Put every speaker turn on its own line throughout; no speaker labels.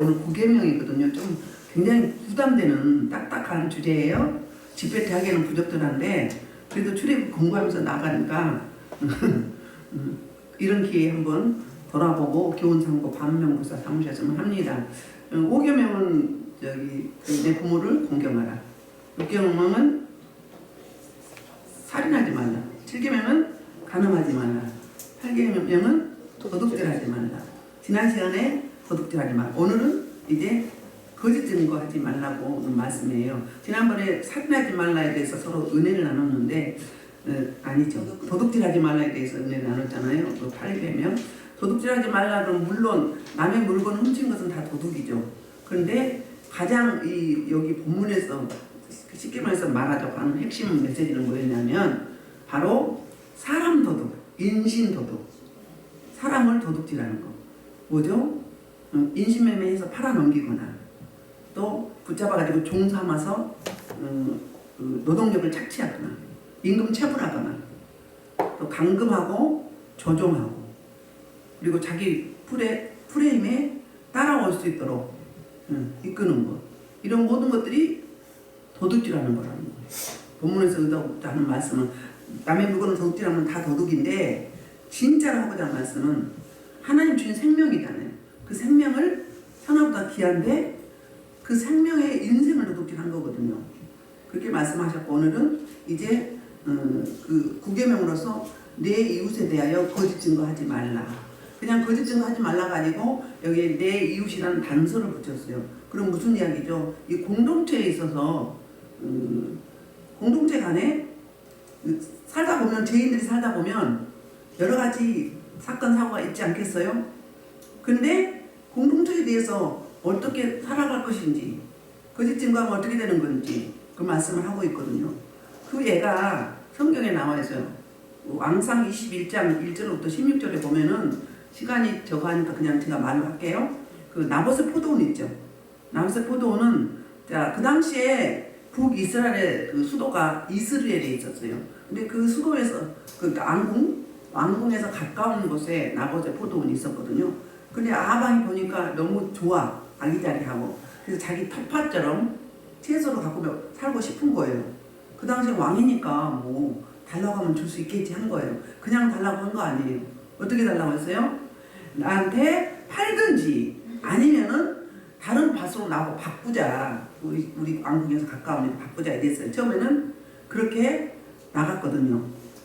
오늘 구계명이거든요. 좀 굉장히 부담되는 딱딱한 주제예요. 집회대학에는 부적절한데 그래도 출입 공부하면서 나가니까 이런 기회에 한번 돌아보고 교훈상고 반면교사 삼으셨으면 합니다. 5계명은 내 부모를 공경하라. 6계명은 살인하지 말라. 7계명은 간음하지 말라. 8계명은 도둑질하지 말라. 지난 시간에 도둑질하지 말라. 오늘은 이제 거짓 증거하지 말라고 말씀이에요. 지난번에 살인하지 말라에 대해서 서로 은혜를 나눴는데 아니죠. 도둑질하지 말라에 대해서 은혜를 나눴잖아요. 8계명. 도둑질하지 말라 그러면 물론 남의 물건 훔친 것은 다 도둑이죠. 그런데 가장 여기 본문에서 쉽게 말해서 말하자고 하는 핵심 메시지는 뭐였냐면 바로 사람 도둑, 인신 도둑, 사람을 도둑질하는 거. 뭐죠? 인신매매해서 팔아넘기거나 또 붙잡아가지고 종 삼아서 노동력을 착취하거나 임금 체불하거나 또 감금하고 조종하고 그리고 자기 프레임에 따라올 수 있도록 이끄는 것, 이런 모든 것들이 도둑질하는 거라는 거예요. 본문에서 의도하는 말씀은 남의 물건을 도둑질하면 다 도둑인데 진짜로 하고자 하는 말씀은 하나님 주신 생명이잖아요. 그 생명을 하나보다 귀한데 그 생명의 인생을 도둑질한 거거든요. 그렇게 말씀하셨고 오늘은 이제 그 9계명으로서 내 이웃에 대하여 거짓 증거하지 말라. 그냥 거짓 증거하지 말라가 아니고 여기에 내 이웃이라는 단서를 붙였어요. 그럼 무슨 이야기죠? 이 공동체에 있어서 공동체 간에 살다 보면 죄인들이 살다 보면 여러 가지 사건 사고가 있지 않겠어요? 근데 공동체에 대해서 어떻게 살아갈 것인지 거짓 증거하면 어떻게 되는 건지 그 말씀을 하고 있거든요. 그 예가 성경에 나와 있어요. 왕상 21장 1절부터 16절에 보면은 시간이 저거 하니까 그냥 제가 말을 할게요. 그 나봇의 포도원 있죠. 나봇의 포도원은 그 당시에 북이스라엘의 그 수도가 이스라엘에 있었어요. 근데 그 수도에서 그 왕궁에서 가까운 곳에 나봇의 포도원이 있었거든요. 근데 아합이 보니까 너무 좋아, 아기자기하고. 그래서 자기 텃밭처럼 채소를 갖고 살고 싶은 거예요. 그 당시에 왕이니까 뭐 달라고 하면 줄 수 있겠지 한 거예요. 그냥 달라고 한 거 아니에요. 어떻게 달라고 했어요? 나한테 팔든지 아니면은 다른 밭으로 나하고 바꾸자. 우리 왕궁에서 가까우니까 바꾸자 이랬어요. 처음에는 그렇게 나갔거든요.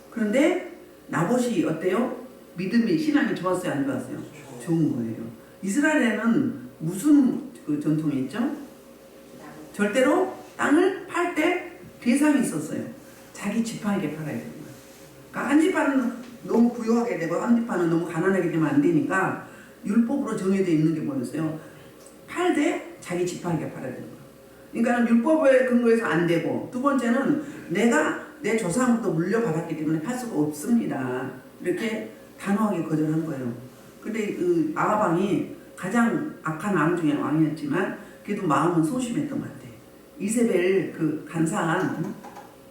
그런데 나봇이 어때요? 믿음이, 신앙이 좋았어요? 안 좋았어요? 좋은 거예요. 이스라엘에는 무슨 그 전통이 있죠? 절대로 땅을 팔 때 대상이 있었어요. 자기 지파에게 팔아야 됩니다. 그러니까 한 지파는 너무 부유하게 되고 한 지파는 너무 가난하게 되면 안 되니까 율법으로 정해져 있는 게 뭐였어요? 팔 때 자기 지파에게 팔아야 되는 거예요. 그러니까 율법에 근거해서 안 되고, 두 번째는 내가 내 조상부터 물려받았기 때문에 팔 수가 없습니다. 이렇게 단호하게 거절한 거예요. 근데 그 아합왕이 가장 악한 왕 중에 왕이었지만 그래도 마음은 소심했던 것 같아요. 이세벨 그 간사한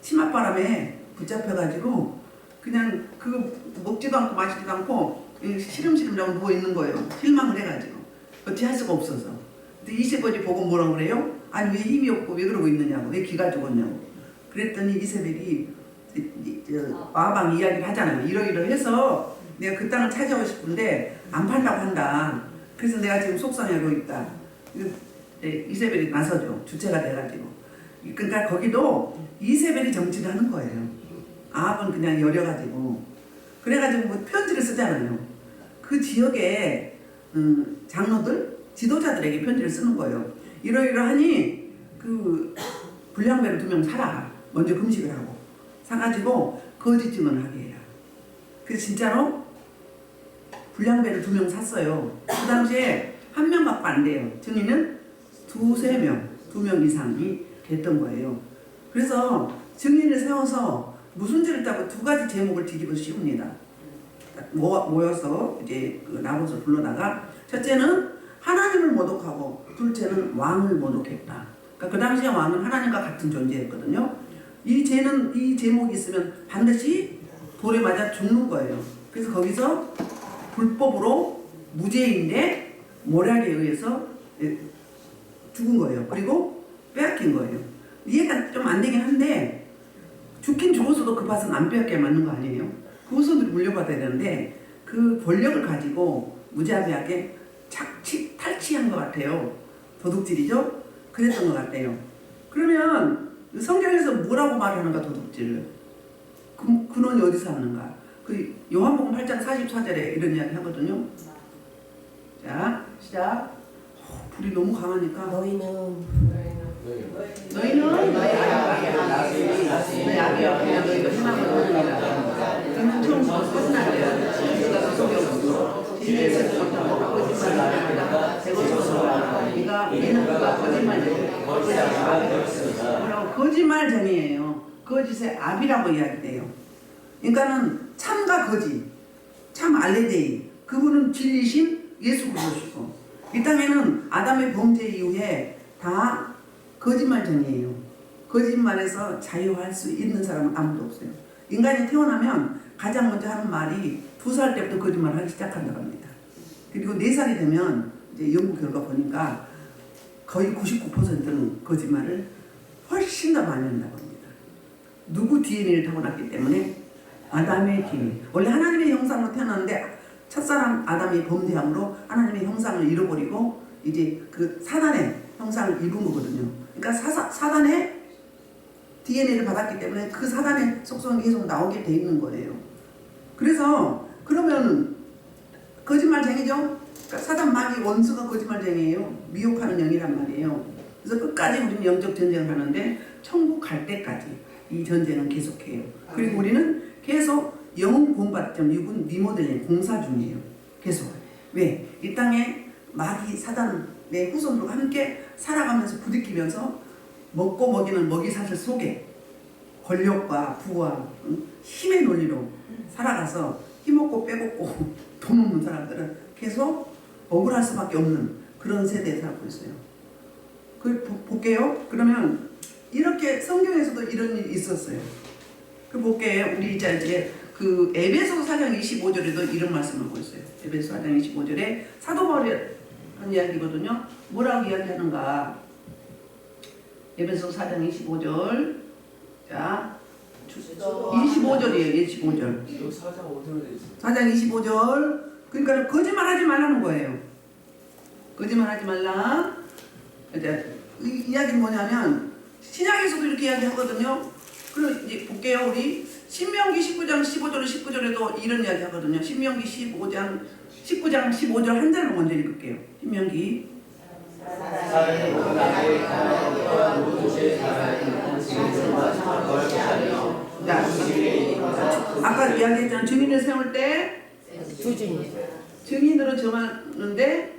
치맛바람에 붙잡혀가지고 그냥 그거 먹지도 않고 마시지도 않고 시름시름 자고 누워있는 거예요. 실망을 해가지고 어찌 할 수가 없어서. 근데 이세벨이 보고 뭐라고 그래요? 아니 왜 힘이 없고 왜 그러고 있느냐고, 왜 기가 죽었냐고. 그랬더니 이세벨이 아합왕 이야기를 하잖아요. 이러이러해서 내가 그 땅을 차지하고 싶은데 안 팔라고 한다. 그래서 내가 지금 속상해하고 있다. 이세벨이 나서죠. 주체가 돼가지고. 그러니까 거기도 이세벨이 정치를 하는 거예요. 아합은 그냥 여려가지고. 그래가지고 뭐 편지를 쓰잖아요. 그 지역에 장로들, 지도자들에게 편지를 쓰는 거예요. 이러이러하니 그 불량배를 2명 사라. 먼저 금식을 하고. 사가지고 거짓 증언을 하게 해요. 그래서 진짜로 불량배를 2명 샀어요. 그 당시에 1명밖에 안 돼요. 증인은 2명 이상이 됐던 거예요. 그래서 증인을 세워서 무슨 죄를 따고 2가지 제목을 뒤집어 씌웁니다. 모여서 이제 그 나봇을 불러다가 첫째는 하나님을 모독하고 둘째는 왕을 모독했다. 그러니까 그 당시에 왕은 하나님과 같은 존재였거든요. 이 제목이 있으면 반드시 돌에 맞아 죽는 거예요. 그래서 거기서 불법으로 무죄인데 모략에 의해서 죽은 거예요. 그리고 빼앗긴 거예요. 이해가 좀 안 되긴 한데 죽긴 죽었어도 그 밭은 안 빼앗겨야 맞는 거 아니에요? 그 후손들이 물려받아야 되는데 그 권력을 가지고 무자비하게 탈취한 것 같아요. 도둑질이죠? 그랬던 것 같아요. 그러면 성경에서 뭐라고 말하는가 도둑질을? 근원이 어디서 하는가? 그 요한복음 8장 44절에 이런 이야기 하거든요. 자, 시작. 불이 너무 강하니까 너희 악이여 그냥 너희가 희망을 얻으리라. 너는 처음부터 사진하려 네가 거짓말쟁이에요. 거짓의 압이라고 이야기돼요. 그러니까는 참과 거짓, 참 알레데이, 그분은 진리신 예수 그리스도시고 이 땅에는 아담의 범죄 이후에 다 거짓말쟁이에요. 거짓말에서 자유할 수 있는 사람은 아무도 없어요. 인간이 태어나면 가장 먼저 하는 말이 2살 때부터 거짓말을 하기 시작한다고 합니다. 그리고 4살이 되면 이제 연구 결과 보니까 거의 99%는 거짓말을 훨씬 더 많이 한다고 합니다. 누구 DNA를 타고났기 때문에 아담의 DNA. 원래 하나님의 형상으로 태어났는데 첫사람 아담이 범죄함으로 하나님의 형상을 잃어버리고 이제 그 사단의 형상을 입은 거거든요. 그러니까 사단의 DNA를 받았기 때문에 그 사단의 속성이 계속 나오게 돼 있는 거예요. 그래서 그러면 거짓말쟁이죠? 그러니까 사단 마귀 원수가 거짓말쟁이에요. 미혹하는 영이란 말이에요. 그래서 끝까지 우리는 영적 전쟁을 하는데 천국 갈 때까지 이 전쟁은 계속해요. 그리고 우리는 계속 영혼 공부점 육은 리모델링 공사 중이에요. 계속. 왜? 이 땅에 마귀 사단의 후손들과 함께 살아가면서 부딪히면서 먹고 먹이는 먹이사슬 속에 권력과 부와 힘의 논리로 살아가서 힘없고 빼먹고 돈 없는 사람들은 계속 억울할 수밖에 없는 그런 세대에 살고 있어요. 볼게요. 그러면 이렇게 성경에서도 이런 일이 있었어요. 볼게요. 우리 이제 그 에베소 4장 25절에도 이런 말씀을 하고 있어요. 에베소 4장 25절에 사도 바울이 한 이야기거든요. 뭐라고 이야기하는가? 에베소 4장 25절. 자, 25절이에요. 25절. 4장 25절. 그러니까 거짓말하지 말라는 거예요. 거짓말하지 말라. 이제 이 이야기는 뭐냐면 신약에서도 이렇게 이야기하거든요. 그럼 이제 볼게요. 우리 신명기 19장 15절 19절에도 이런 이야기 하거든요. 신명기 19장 15절 한 절로 먼저 읽을게요. 신명기 자, 아까 이야기했잖아요. 증인을 세울 때
두 증인.
증인으로 정하는데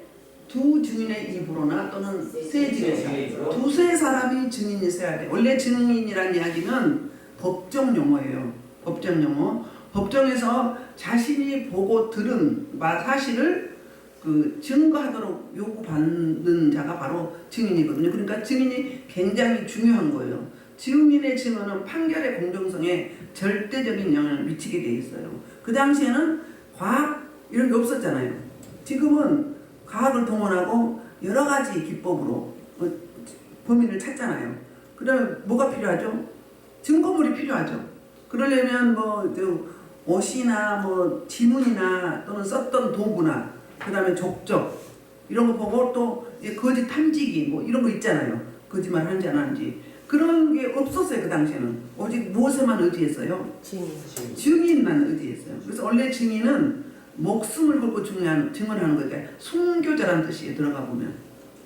두 증인의 입으로나 또는 세 증인에서 두세 사람이 증인이 세야 돼. 원래 증인이란 이야기는 법정 용어예요. 법정 용어. 법정에서 자신이 보고 들은 사실을 그 증거하도록 요구받는 자가 바로 증인이거든요. 그러니까 증인이 굉장히 중요한 거예요. 증인의 증언은 판결의 공정성에 절대적인 영향을 미치게 돼 있어요. 그 당시에는 과학 이런 게 없었잖아요. 지금은 과학을 동원하고 여러 가지 기법으로 범인을 찾잖아요. 그러면 뭐가 필요하죠? 증거물이 필요하죠. 그러려면 옷이나 지문이나 또는 썼던 도구나 그 다음에 족적 이런 거 보고 또 거짓 탐지기 이런 거 있잖아요. 거짓말 하는지 안 하는지 그런 게 없었어요. 그 당시에는 오직 무엇에만 의지했어요? 증인만 의지했어요. 그래서 원래 증인은 목숨을 걸고 증언하는 거니까 순교자라는 뜻이 들어가 보면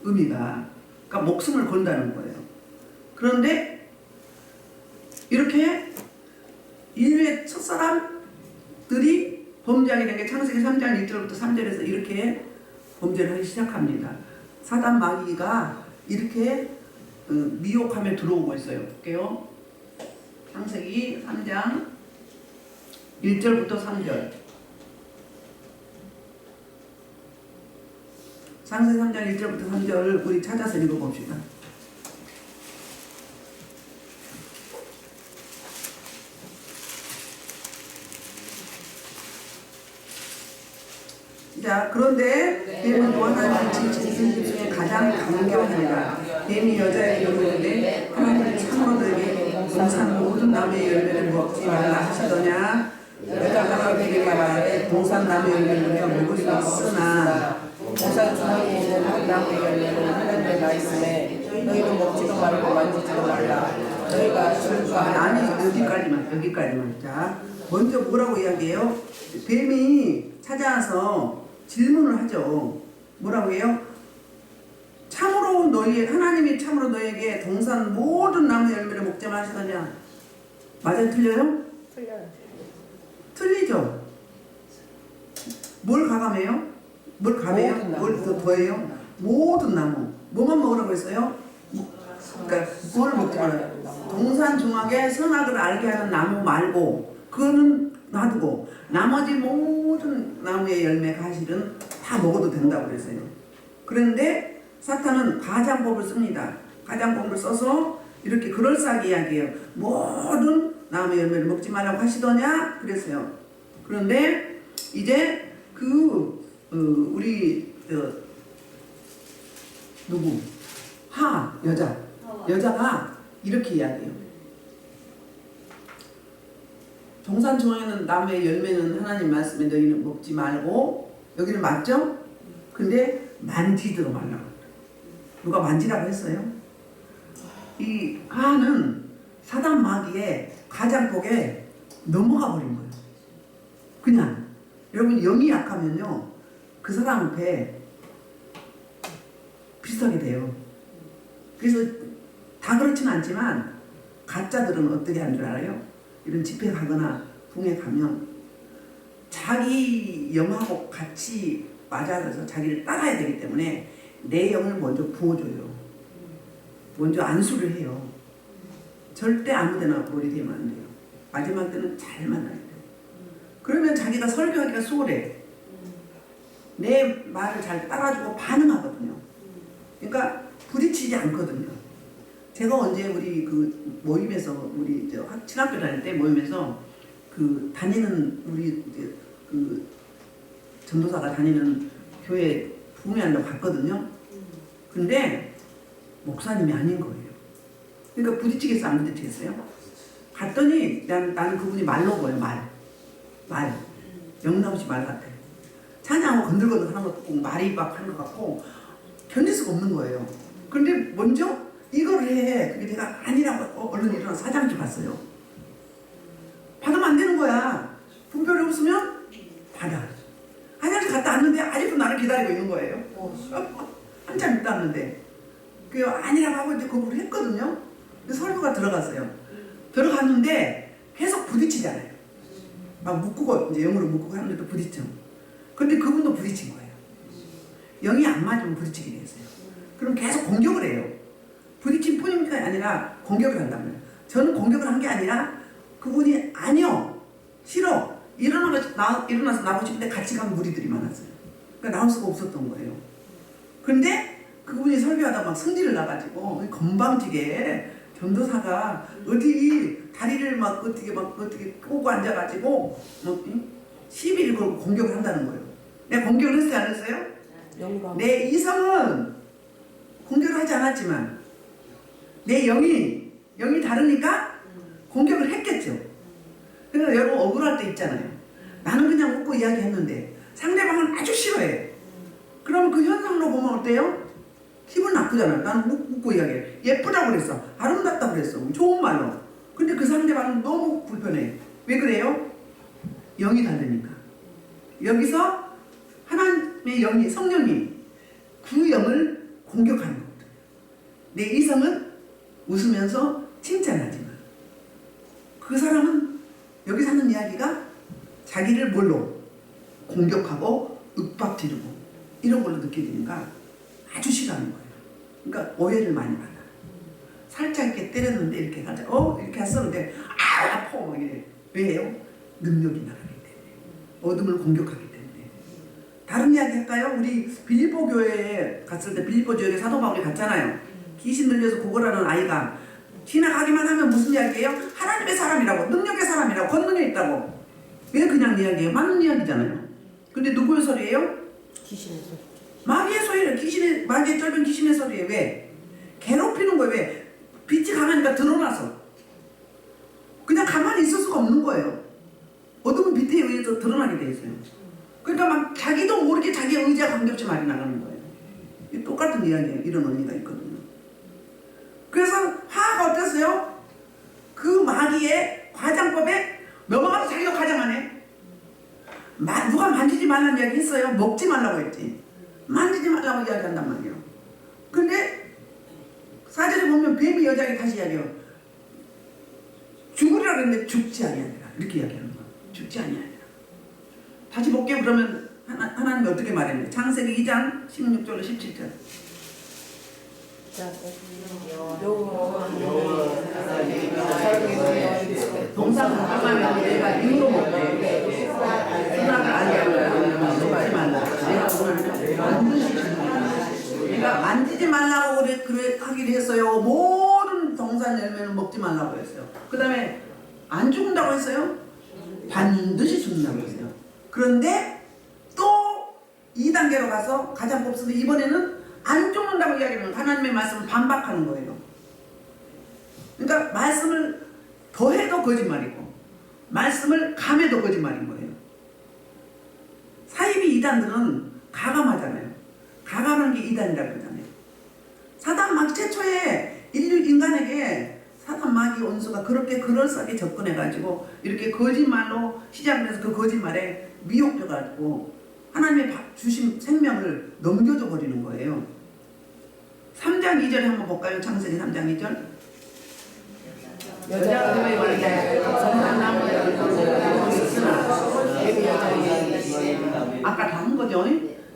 의미가 그러니까 목숨을 건다는 거예요. 그런데 이렇게 인류의 첫사람들이 범죄하게 된 게 창세기 3장 1절부터 3절에서 이렇게 범죄를 하기 시작합니다. 사단 마귀가 이렇게 미혹하며 들어오고 있어요. 볼게요. 창세기 3장 1절부터 3절. 창세기 3장 1절부터 3절을 우리 찾아서 읽어봅시다. 시작. 그런데 뱀은 또 하나님을 지키신 선지 중에 가장 강경하니라. 뱀이 여자에게 이르되 하나님이 참으로 너에게 동산 모든 나무의 열매를 먹지 말라 하시더냐. 여자가 그에게 말하되 동산 나무의 열매를 우리가 먹을 수 있으나
동산 중앙에 있는 한 나무의 열매는 하나님의 말씀에 너희는 먹지도 말고 만지지도 말라. 너희가 줄과
아니 여기까지만. 자, 먼저 뭐라고 이야기해요? 뱀이 찾아와서 질문을 하죠. 뭐라고 해요? 참으로 하나님이 참으로 너에게 동산 모든 나무 열매를 먹지 마시더냐. 맞아요? 틀려요?
틀려요.
틀리죠? 뭘 가감해요? 뭘 가매요? 뭘 더해요? 모든 나무. 뭐만 먹으라고 했어요? 그러니까 뭘 먹지 말아요. 동산 중앙에 선악을 알게 하는 나무 말고 그거는 놔두고 나머지 모든 나무의 열매 가실은 다 먹어도 된다고 그랬어요. 그런데 사탄은 가장법을 씁니다. 가장법을 써서 이렇게 그럴싸하게 이야기해요. 모든 나무의 열매를 먹지 말라고 하시더냐 그랬어요. 그런데 이제 우리 누구 여자가 이렇게 이야기해요. 동산 중앙에는 나무의 열매는 하나님 말씀에 너희는 먹지 말고, 여기는 맞죠? 근데 만지지도 말라고. 누가 만지라고 했어요? 이 하는 사단 마귀의 가장복에 넘어가 버린 거예요. 그냥 여러분 영이 약하면요 그 사람 앞에 비슷하게 돼요. 그래서 다 그렇지는 않지만 가짜들은 어떻게 하는 줄 알아요? 이런 집회 가거나 동에 가면 자기 영하고 같이 맞아서 자기를 따라야 되기 때문에 내 영을 먼저 부어줘요. 먼저 안수를 해요. 절대 아무데나 머리 대면 안 돼요. 마지막 때는 잘 만나야 돼요. 그러면 자기가 설교하기가 수월해. 내 말을 잘 따라주고 반응하거든요. 그러니까 부딪히지 않거든요. 제가 언제 우리 그 모임에서 우리 신학교 다닐 때 모임에서 그 다니는 우리 그 전도사가 다니는 교회 부흥회하려고 갔거든요. 근데 목사님이 아닌 거예요. 그러니까 부딪히겠어 안 부딪히겠어요? 갔더니 나는 그분이 말로 보여. 말 영남시 말 같아. 찬양하고 건들건들 하는 것도 꼭 말이 막 하는 것 같고 견딜 수가 없는 거예요. 그런데 먼저 이걸 해. 그게 내가 아니라고 얼른 일어나서 사장님 갔어요. 받으면 안 되는 거야. 분별이 없으면 받아. 화장실 갔다 왔는데 아직도 나를 기다리고 있는 거예요. 한참 있다 왔는데 그 아니라고 하고 이제 거부를 했거든요. 설교가 들어갔어요. 들어갔는데 계속 부딪히잖아요. 막 묶고 이제 영으로 묶고 하는데도 부딪혀. 근데 그분도 부딪힌 거예요. 영이 안 맞으면 부딪히게 됐어요. 그럼 계속 공격을 해요. 부딪힌 뿐이니까 아니라 공격을 한다고요. 저는 공격을 한 게 아니라 그분이 아니요 싫어 일어나서 나오고 싶은데 같이 간 무리들이 많았어요. 그러니까 나올 수가 없었던 거예요. 근데 그분이 설교하다 막 승질을 나가지고 건방지게 전도사가 어디 다리를 막 어떻게 꼬고 앉아가지고 시비를 걸고 공격을 한다는 거예요. 내가 공격을 했어요 안 했어요? 내 이성은 공격을 하지 않았지만 내 영이 다르니까 공격을 했겠죠. 그러니까 여러분 억울할 때 있잖아요. 나는 그냥 웃고 이야기했는데 상대방은 아주 싫어해. 그러면 그 현상으로 보면 어때요? 기분 나쁘잖아요. 나는 웃고 이야기해. 예쁘다고 그랬어. 아름답다고 그랬어. 좋은 말로. 근데 그 상대방은 너무 불편해. 왜 그래요? 영이 다르니까. 여기서 하나님의 영이 성령이 그 영을 공격하는 겁니다. 내 이성은 웃으면서 칭찬하지만 그 사람은 여기서 하는 이야기가 자기를 뭘로 공격하고 윽박지르고 이런 걸로 느껴지니까 아주 싫어하는 거예요. 그러니까 오해를 많이 받아. 살짝 이렇게 때렸는데 이렇게 가자. 이렇게 했었는데 아파 막 이래. 왜요? 능력이 나가기 때문에. 어둠을 공격하기 때문에. 다른 이야기 할까요? 우리 빌립보 교회에 갔을 때 빌립보 지역에 사도 바울이 갔잖아요. 귀신 들려서 구걸하는 아이가 지나가기만 하면 무슨 이야기예요? 하나님의 사람이라고, 능력의 사람이라고, 권능이 있다고. 왜 그냥 이야기해요? 맞는 이야기잖아요. 근데 누구의 소리예요?
귀신의 소리.
마귀의 소리를 마귀의 짧은 귀신의 소리에 왜? 괴롭히는 거예요. 왜? 빛이 강하니까 드러나서. 그냥 가만히 있을 수가 없는 거예요. 어둠은 빛에 의해서 드러나게 돼 있어요. 그러니까 막 자기도 모르게 자기의 의지와 관계없이 말이 나가는 거예요. 이 똑같은 이야기예요. 이런 언니가 있거든요. 그래서 화가 어땠어요? 그 마귀의 과장법에 넘어가서 자기가 과장하네. 누가 만지지 말라는 이야기 했어요? 먹지 말라고 했지. 만지지 말라고 이야기한단 말이에요. 근데 사절에 보면 뱀이 여자에게 다시 이야기해요. 죽으리라 그랬는데 죽지 아니하니라. 이렇게 이야기하는 거예요. 죽지 아니하니라. 다시 볼게요. 그러면 하나님이 어떻게 말했는데 창세기 2장 16절로 17절. 동사는 하면 내가 이유로 먹대. 생각을 안 해요. 먹지 말라. 내가 오늘 반드시 죽는다. 그러니까 만지지 말라고 그래 하기로 했어요. 모든 동산 열매는 먹지 말라고 했어요. 그 다음에 안 죽는다고 했어요. 반드시 죽는다고 했어요. 그런데 또 2단계로 가서 가장 뽑습니다. 이번에는 안 죽는다고 이야기하면 하나님의 말씀을 반박하는 거예요. 그러니까 말씀을 더해도 거짓말이고 말씀을 감해도 거짓말인 거예요. 사이비 이단들은 가감하잖아요. 가감한 게 이단이라고 그러잖아요. 사단 마귀 최초에 인간에게 사단 마귀 원수가 그렇게 그럴싸하게 접근해가지고 이렇게 거짓말로 시작해서 그 거짓말에 미혹돼가지고 하나님의 주신 생명을 넘겨줘 버리는 거예요. 3장 2절에 한번 볼까요? 창세기 3장 2절. 여자가 그의 원래 선산나무를 아까 다 한 거죠.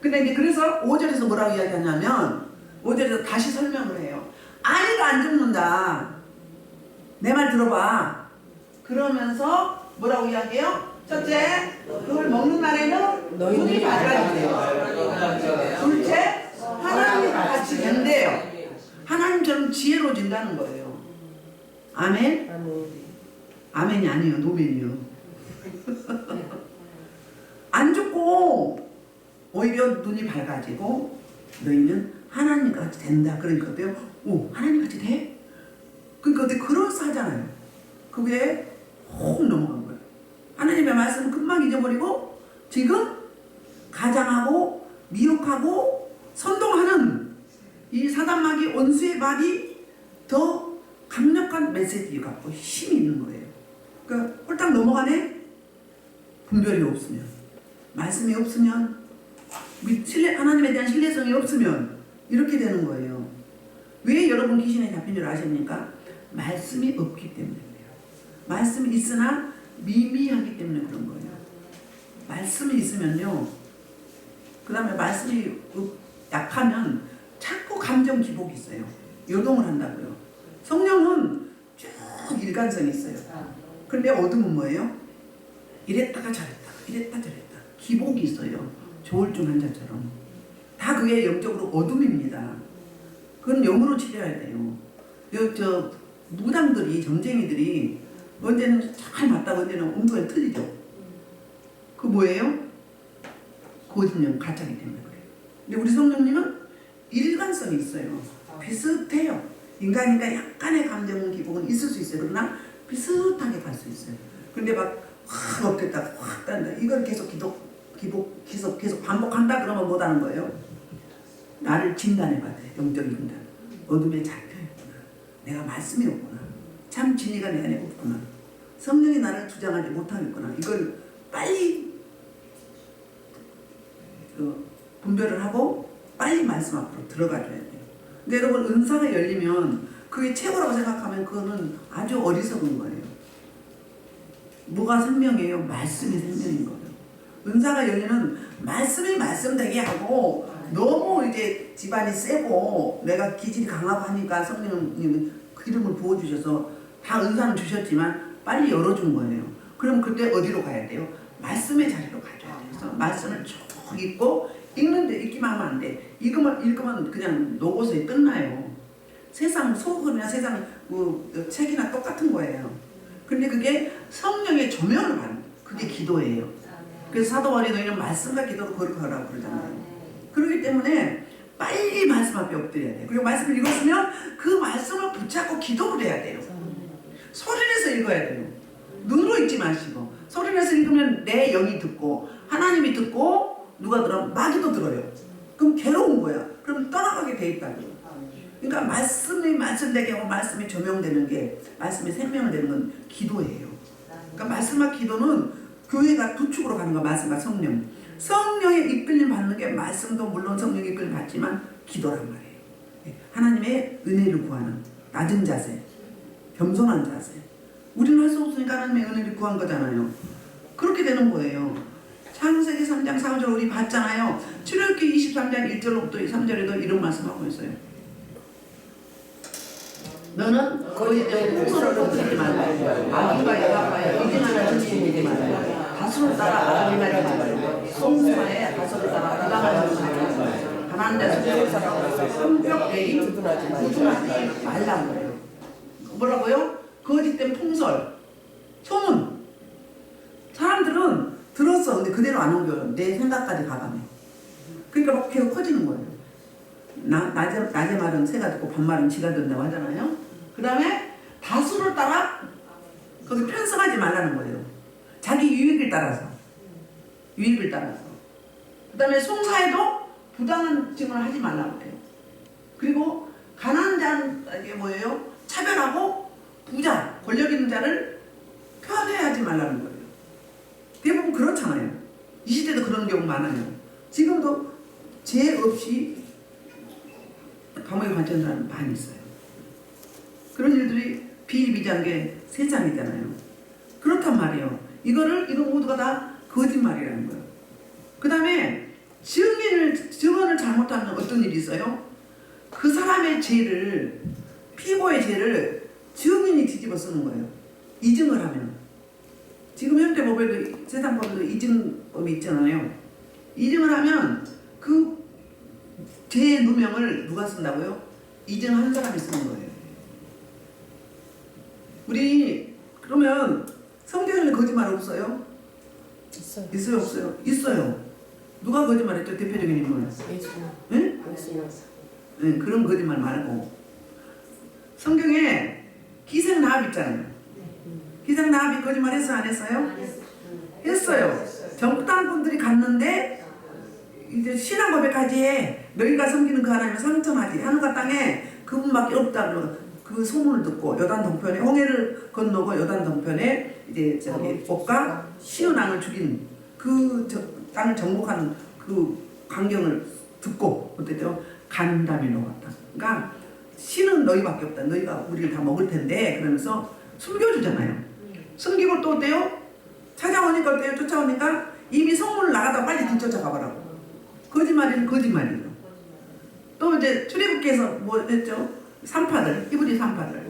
근데 이제 그래서 5절에서 뭐라고 이야기하냐면 5절에서 다시 설명을 해요. 아이가 안 죽는다. 내 말 들어봐. 그러면서 뭐라고 이야기해요? 첫째, 그걸 먹는 날에는 눈이 밝아진대요. 둘째, 하나님과 같이 된대요. 하나님처럼 지혜로워진다는 거예요. 아멘? 아멘이 아니에요. 노멘이요. 안 죽고 오히려 눈이 밝아지고 너희는 하나님과 같이 된다. 그러니까 어때요? 오, 하나님 같이 돼? 그러니까 어때? 그럴싸하잖아요. 그게 확 넘어간 거예요. 하나님의 말씀은 금방 잊어버리고 지금 가장하고 미혹하고 선동하는 이 사단마귀 원수의 말이 더 강력한 메시지 갖고 힘이 있는 거예요. 그러니까 홀딱 넘어가네? 분별이 없으면, 말씀이 없으면, 하나님에 대한 신뢰성이 없으면 이렇게 되는 거예요. 왜 여러분 귀신에 잡힌 줄 아십니까? 말씀이 없기 때문에 그래요. 말씀이 있으나 미미하기 때문에 그런 거예요. 말씀이 있으면요, 그 다음에 말씀이 약하면 자꾸 감정 기복이 있어요. 요동을 한다고요. 성령은 쭉 일관성이 있어요. 근데 어둠은 뭐예요? 이랬다가 저랬다가 이랬다 저랬다 기복이 있어요. 조울증 환자처럼. 다 그게 영적으로 어둠입니다. 그건 영으로 치료해야 돼요. 저 무당들이, 점쟁이들이 언제는 잘 맞다고 언제는 엉뚱하게 틀리죠. 그 뭐예요? 거짓령 가짜기 때문에 그래요. 근데 우리 성령님은 일관성이 있어요. 비슷해요. 인간이니까 약간의 감정 기복은 있을 수 있어요. 그러나 비슷하게 갈 수 있어요. 근데 막 확 없겠다, 확 딴다. 이걸 계속 계속 반복한다 그러면 못하는 거예요. 나를 진단해봐야 돼. 영적인 진단. 어둠에 잡혀있구나. 내가 말씀이 없구나. 참 진리가 내 안에 없구나. 성령이 나를 주장하지 못하겠구나. 이걸 빨리 분별을 하고 빨리 말씀 앞으로 들어가줘야 돼요. 근데 여러분 은사가 열리면 그게 최고라고 생각하면 그거는 아주 어리석은 거예요. 뭐가 생명이에요? 말씀이 생명인 거예요. 은사가 열리는 말씀이 말씀되게 하고 너무 이제 집안이 세고 내가 기질이 강하고 하니까 성령님이 기름을 부어주셔서 다 은사는 주셨지만 빨리 열어준 거예요. 그럼 그때 어디로 가야 돼요? 말씀의 자리로 가줘야 돼요. 그래서 말씀을 쭉 읽고 읽는데 읽기만 하면 안 돼. 읽으면 그냥 노고서에 끝나요. 세상 소설이나 세상 책이나 똑같은 거예요. 근데 그게 성령의 조명을 받는 그게 기도예요. 그래서 사도 바울이 너희는 말씀과 기도로 거룩하라고 그러잖아요. 그렇기 때문에 빨리 말씀 앞에 엎드려야 돼요. 그리고 말씀을 읽었으면 그 말씀을 붙잡고 기도를 해야 돼요. 소리내서 읽어야 돼요. 눈으로 읽지 마시고 소리내서 읽으면 내 영이 듣고 하나님이 듣고 누가 들어? 마귀도 들어요. 그럼 괴로운 거야. 그럼 떠나가게 돼 있다고요. 그러니까 말씀이 말씀되게 하고 말씀이 조명되는 게 말씀이 생명을 되는 건 기도예요. 그러니까 말씀과 기도는 교회가 두 축으로 가는 거야. 말씀과 성령. 성령의 이끌림 받는 게 말씀도 물론 성령의 이끌림 받지만 기도란 말이에요. 하나님의 은혜를 구하는 낮은 자세, 겸손한 자세. 우리는 할 수 없으니까 하나님의 은혜를 구한 거잖아요. 그렇게 되는 거예요. 창세기 3장 4절 우리 봤잖아요. 출애굽기 23장 1절로부터 3절에도 이런 말씀하고 있어요. 너는 거짓된 풍소를 걷지 말고 아기와 여가와의 이등하나 정신이지 말고 다수를 따라 아기하지 말고 송수마의 다수를 따라 나가지 말고 가난한 데 속에서 성벽대이 두둔하지 말라는 거예요. 뭐라고요? 거짓된 풍설, 소문. 사람들은 들었어. 근데 그대로 안 옮겨요. 내 생각까지 가감해. 그러니까 막 계속 커지는 거예요. 낮에 말은 새가 듣고 밤말은 쥐가 듣는다고 하잖아요. 그 다음에 다수를 따라 거기 편성하지 말라는 거예요. 자기 유익을 따라서. 유익을 따라서. 그 다음에 송사에도 부당한 증언을 하지 말라고 해요. 그리고 가난한 자에게 뭐예요? 차별하고 부자, 권력 있는 자를 편애하지 말라는 거예요. 대부분 그렇잖아요. 이 시대도 그런 경우 많아요. 지금도 죄 없이 감옥에 갇힌 사람 많이 있어요. 그런 일들이 비일비재한 게 세상이잖아요. 그렇단 말이에요. 이거 모두가 다 거짓말이라는 거예요. 그 다음에 증언을 잘못하면 어떤 일이 있어요? 그 사람의 죄를, 피고의 죄를 증인이 뒤집어 쓰는 거예요. 이증을 하면. 지금 현대법에도 세상법에도 이증법이 있잖아요. 이증을 하면 그 죄의 누명을 누가 쓴다고요? 이증한 사람이 쓰는 거예요. 우리 그러면 성경에는 거짓말 없어요?
있어요.
있어요 없어요? 있어요. 누가 거짓말했죠? 대표적인 인물.
예수.
응? 응, 그런 거짓말 말고 성경에 기생나합 있잖아요. 기생나합이 거짓말 했어요? 안 했어요? 했어요. 정당분들이 갔는데 이제 신앙 고백하지 해. 너희가 섬기는 그 하나님을 상천하지. 하늘과 땅에 그분밖에 없다고 그 소문을 듣고 요단 동편에 홍해를 건너고 요단 동편에 이제 저기 옥과 시은왕을 죽인 그 땅을 정복하는 그 광경을 듣고 어땠죠? 간담이 녹았다. 그러니까 신은 너희밖에 없다. 너희가 우리를 다 먹을 텐데 그러면서 숨겨주잖아요. 숨기고 또 어때요? 찾아오니까 어때요? 쫓아오니까 이미 성문을 나가다 빨리 뒤쫓아 가보라고. 거짓말이는 거짓말이죠. 또 이제 출애굽기에서 뭐 했죠? 산파들, 히브리 산파들.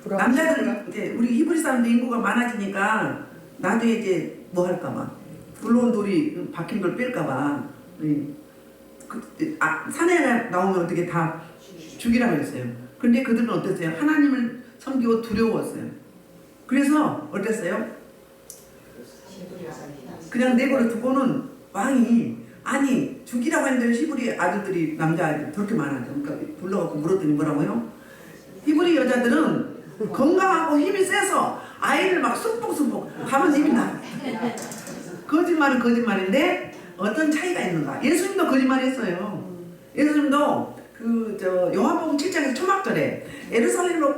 남자들 이제 우리 히브리 사람들 인구가 많아지니까 나중에 이제 뭐 할까봐 굴러온 돌이 박힌 걸 뺄까봐 산에 나오면 어떻게 다 죽이라고 했어요. 근데 그들은 어땠어요? 하나님을 섬기고 두려웠어요. 그래서 어땠어요? 그냥 내버려 두고는 왕이 아니 죽이라고 했는데 히브리 아들들이 남자아이들 그렇게 많아져. 그러니까 불러갖고 물었더니 뭐라고요? 히브리 여자들은 건강하고 힘이 세서 아이를 막 쑥북쑥북 가면 힘이 나. 거짓말은 거짓말인데 어떤 차이가 있는가? 예수님도 거짓말했어요. 예수님도 요한복음 7장에서 초막절에 예루살렘으로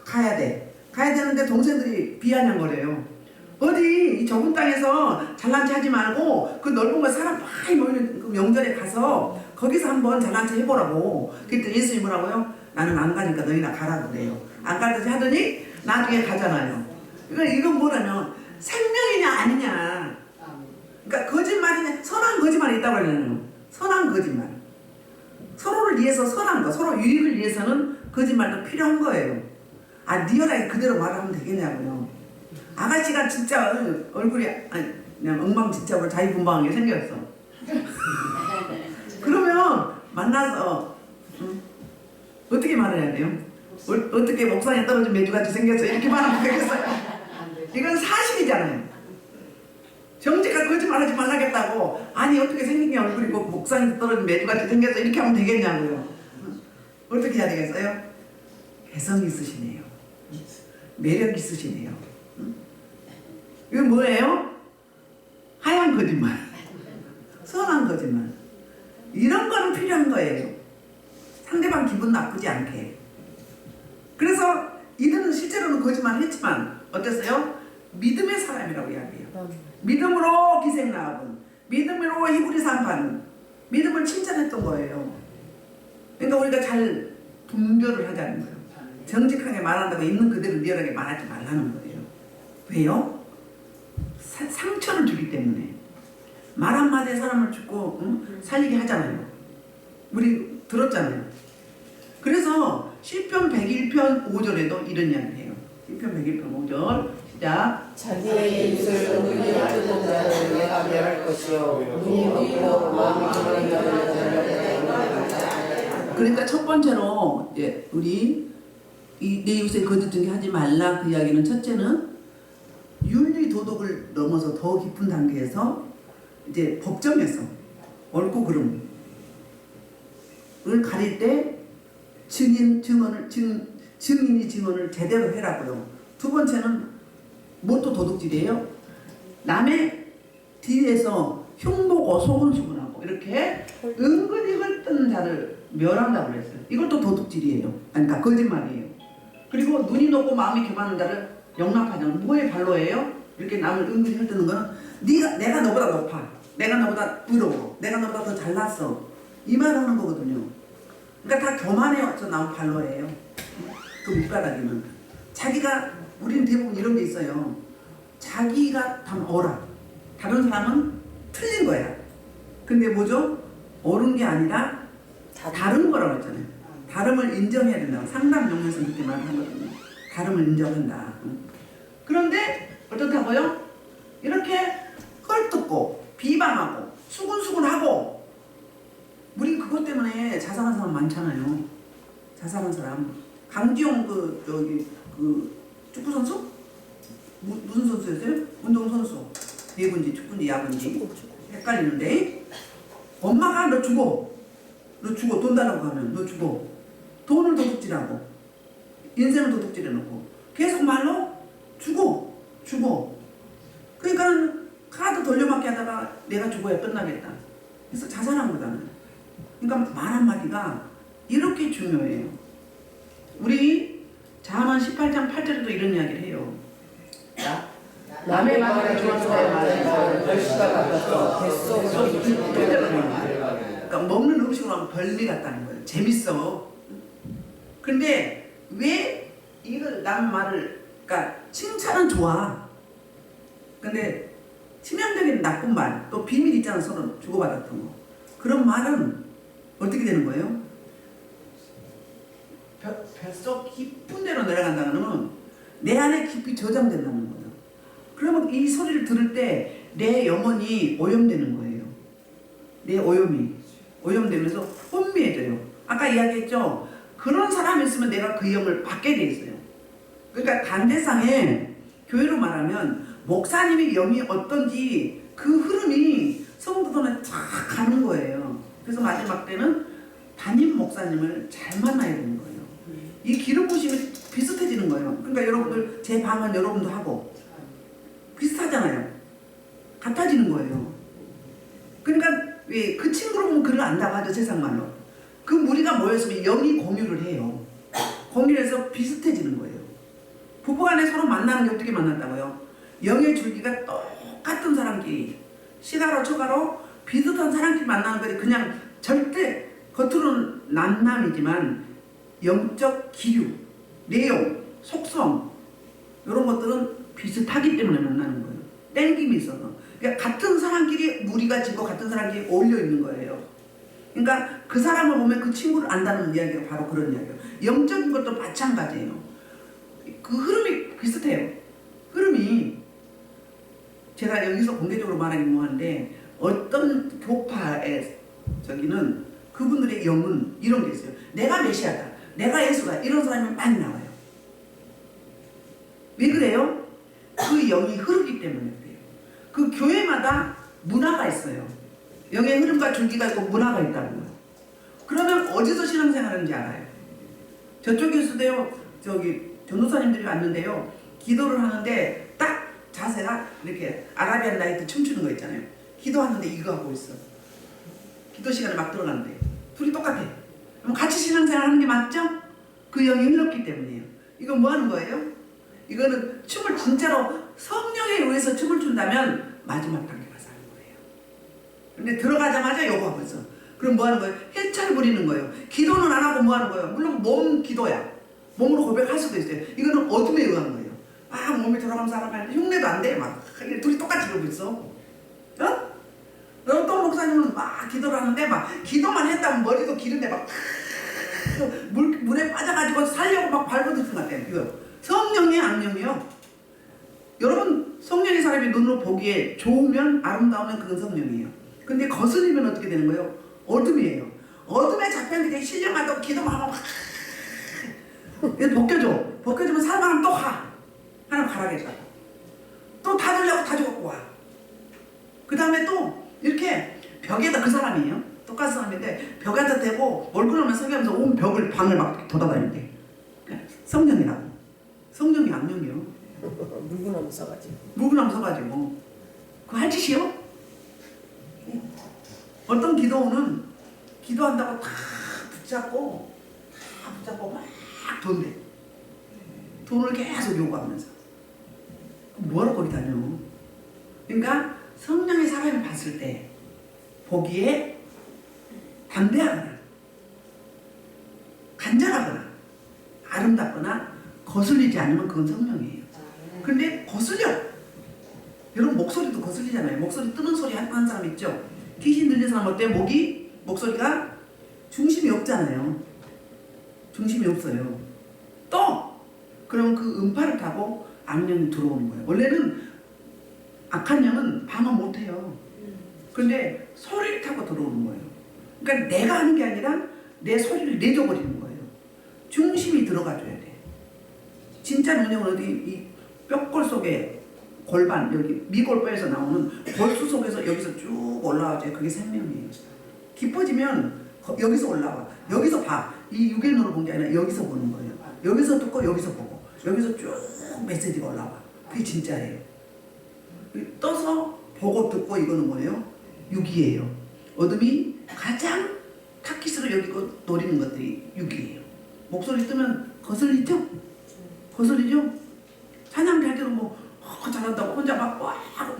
가야 돼. 가야 되는데 동생들이 비아냥거려요. 어디 이 좁은 땅에서 잘난 체 하지 말고 그 넓은 거 사람 많이 모이는 그 명절에 가서 거기서 한번 잘난 체 해보라고. 그때 예수님이 뭐라고요? 나는 안 가니까 너희나 가라고 그래요. 안 가듯이 하더니 나중에 가잖아요. 이건 뭐라면 생명이냐 아니냐. 그러니까 거짓말이냐 선한 거짓말이 있다고 하잖아요. 선한 거짓말. 서로를 위해서 선한 거, 서로 유익을 위해서는 거짓말도 필요한 거예요. 리얼하게 그대로 말하면 되겠냐고요. 아가씨가 진짜 얼굴이 그냥 엉망진창으로 자유분방하게 생겼어. 그러면 만나서 어떻게 말해야 돼요? 어떻게 목상에 떨어진 메주같이 생겼어? 이렇게 말하면 되겠어요? 이건 사실이잖아요. 정직한 거짓말하지 말라겠다고. 아니 어떻게 생긴 게 얼굴이 뭐 목상에서 떨어진 메뚜기같이 생겨서 이렇게 하면 되겠냐고요. 어떻게 해야 되겠어요? 개성 있으시네요. 매력 있으시네요. 이건 뭐예요? 하얀 거짓말, 선한 거짓말. 이런 거는 필요한 거예요. 상대방 기분 나쁘지 않게. 그래서 이들은 실제로는 거짓말을 했지만 어땠어요? 믿음의 사람이라고 이야기해요. 믿음으로 기생 나아본, 믿음으로 희부리 산파는, 믿음을 칭찬했던 거예요. 그러니까 우리가 잘 분별을 하자는 거예요. 정직하게 말한다고 있는 그대로 리얼하게 말하지 말라는 거예요. 왜요? 상처를 주기 때문에. 말 한마디에 사람을 죽고 살리게 하잖아요. 우리 들었잖아요. 그래서 시편 101편 5절에도 이런 이야기를 해요. 시편 101편 5절 시작.
자기의 입술 은근히 뜯은 자는 내가 멸할 것이요 눈이 높고 마음이 깊은 자는
그러니까 첫 번째로 우리 내 이웃의 거짓 증거하지 말라 그 이야기는 첫째는 윤리 도덕을 넘어서 더 깊은 단계에서 이제 법정에서 옳고 그름을 가릴 때 증인이 증언을 제대로 해라고요. 두 번째는 뭐 또 도둑질이에요? 남의 뒤에서 흉보고 소근소근하고 이렇게 은근히 헐뜯는 자를 멸한다고 그랬어요. 이것도 도둑질이에요. 그러니까 거짓말이에요. 그리고 눈이 높고 마음이 교만한 자를 영납하자는 뭐의 발로예요? 이렇게 남을 은근히 헐뜯는 거는 내가 너보다 높아, 내가 너보다 의로워, 내가 너보다 더 잘났어, 이 말 하는 거거든요. 그러니까 다 교만에서 나온 발로예요. 그 밑바닥에는 자기가, 우리는 대부분 이런 게 있어요. 자기가 다 옳아, 다른 사람은 틀린 거야. 근데 뭐죠? 옳은 게 아니라 다른 거라고 했잖아요. 다름을 인정해야 된다고 상담 용어에서 그렇게 말하거든요. 다름을 인정한다. 그런데 어떻다고요? 이렇게 헐뜯고 비방하고 수군수군하고, 우리 그것 때문에 자살한 사람 많잖아요. 자살한 사람. 강지용 그 축구 선수? 무슨 선수였어요? 운동 선수. 배구인지 축구인지 야구인지 헷갈리는데, 엄마가 너 죽어, 돈 달라고 하면 너 죽어, 돈을 도둑질하고 인생을 도둑질해놓고 계속 말로 죽어. 그러니까 카드 돌려막기 하다가 내가 죽어야 끝나겠다. 그래서 자살한 거잖아요. 그러니까 말 한마디가 이렇게 중요해요. 우리 잠언 18장 8절에도 이런 이야기를 해요.
남의 말에 좋아하는 말은 별수가 같아서 뱃속으로
그러니까 먹는 음식으로 하면 별미 같다는 거예요. 재밌어. 근데 왜 이걸 남 말을, 그러니까 칭찬은 좋아. 근데 치명적인 나쁜 말, 또 비밀 있잖아, 서로 주고받았던 거. 그런 말은 어떻게 되는 거예요? 뱃속 깊은 데로 내려간다는 건 내 안에 깊이 저장된다는 거예요. 그러면 이 소리를 들을 때 내 영혼이 오염되는 거예요. 내 오염이 오염되면서 혼미해져요. 아까 이야기했죠? 그런 사람이 있으면 내가 그 영을 받게 돼 있어요. 그러니까 단대상에 교회로 말하면 목사님의 영이 어떤지 그 흐름이 성도들한테 쫙 가는 거예요. 그래서 마지막 때는 담임 목사님을 잘 만나야 되는 거예요. 이 기름 부심이 비슷해지는 거예요. 그러니까 여러분들 제 방언 여러분도 하고 비슷하잖아요. 같아지는 거예요. 그러니까 왜 그 친구로 보면 그를 안다고 하죠, 세상말로. 그 무리가 모여서 영이 공유를 해요. 공유를 해서 비슷해지는 거예요. 부부간에 서로 만나는 게 어떻게 만났다고요? 영의 줄기가 똑같은 사람끼리, 시가로 초가로 비슷한 사람끼리 만나는 거지, 그냥 절대 겉으로는 남남이지만 영적 기류, 내용, 속성 이런 것들은 비슷하기 때문에 만나는 거예요. 땡김이 있어서. 그러니까 같은 사람끼리 무리가 지고 같은 사람끼리 어울려 있는 거예요. 그러니까 그 사람을 보면 그 친구를 안다는 이야기가 바로 그런 이야기예요. 영적인 것도 마찬가지예요. 그 흐름이 비슷해요. 흐름이, 제가 여기서 공개적으로 말하기 뭐한데, 어떤 교파의 저기는 그분들의 영은 이런 게 있어요. 내가 메시아다, 내가 예수다, 이런 사람이 많이 나와요. 왜 그래요? 그 영이 흐르기 때문에 그래요. 그 교회마다 영의 흐름과 줄기가 있고 문화가 있다는 거예요. 그러면 어디서 신앙생활하는지 알아요. 저쪽에서도요, 저기 전도사님들이 왔는데요, 기도를 하는데 딱 자세가 이렇게 아라비안 나이트 춤추는 거 있잖아요. 기도하는데 이거 하고 있어. 기도 시간에 막 들어가는데 둘이 똑같아. 그럼 같이 신앙생활 하는 게 맞죠? 그 영이 흘렀기 때문이에요. 이건 뭐 하는 거예요? 이거는 춤을 진짜로 성령에 의해서 춤을 춘다면 마지막 단계 가서 하는 거예요. 근데 들어가자마자 요거 하고 있어. 그럼 뭐 하는 거예요? 해찰 부리는 거예요. 기도는 안 하고 뭐 하는 거예요? 물론 몸 기도야. 몸으로 고백할 수도 있어요. 이거는 어둠에 의한 거예요. 막 몸이 돌아가면서 하는데 흉내도 안 돼. 막 둘이 똑같이 그러고 있어. 어? 또 목사님은 막 기도를 하는데 막 기도만 했다면 머리도 기름에 막 물에 빠져가지고 살려고 막 발버둥 같아요. 이거 성령이 악령이요. 여러분 성령의 사람이 눈으로 보기에 좋으면 아름다우면 그건 성령이에요. 근데 거슬리면 어떻게 되는 거예요? 어둠이에요. 어둠에 잡혔는데 신령하다고 기도만 하고 막 벗겨줘. 벗겨주면 사람은 또 가. 하나님 가라겠다. 또 다 들려고 다 죽었고 와. 그 다음에 또 이렇게 벽에다 그 사람이에요. 똑같은 사람인데 벽에다 대고 얼굴만 서기하면서 온 벽을 방을 막 돌아다닌대. 성령이라고. 성령이 악령이요.
물구나무 써가지고.
물구나무 서가지고 그거 할 짓이요? 어떤 기도원은 기도한다고 다 붙잡고 막 돈대. 돈을 계속 요구하면서 뭐하러 거기 다녀. 그러니까 성령의 사람이 봤을 때 보기에 담대하거나 간절하거나 아름답거나 거슬리지 않으면 그건 성령이에요. 근데 거슬려. 여러분 목소리도 거슬리잖아요. 목소리 뜨는 소리 하는 사람 있죠. 귀신 들린 사람 어때요? 목소리가 중심이 없잖아요. 중심이 없어요. 또 그럼 그 음파를 타고 악령이 들어오는 거예요. 원래는 악한 영은 방어 못해요. 근데 소리를 타고 들어오는 거예요. 그러니까 내가 하는 게 아니라 내 소리를 내줘버리는 거예요. 중심이 들어가줘야 돼. 진짜 능력은 어디 이 뼈골 속에 골반 여기 미골뼈에서 나오는 골수 속에서 여기서 쭉 올라와줘요. 그게 생명이에요. 깊어지면 여기서 올라와. 여기서 봐. 이 육의 눈으로 본 게 아니라 여기서 보는 거예요. 여기서 듣고 여기서 보고 여기서 쭉 메시지가 올라와. 그게 진짜예요. 떠서 보고 듣고 이거는 뭐예요? 육이에요. 어둠이 가장 타깃으로 여기고 노리는 것들이 육이에요. 목소리 뜨면 거슬리죠? 거슬리죠? 찬양대 할 때는 뭐 잘한다고 혼자 막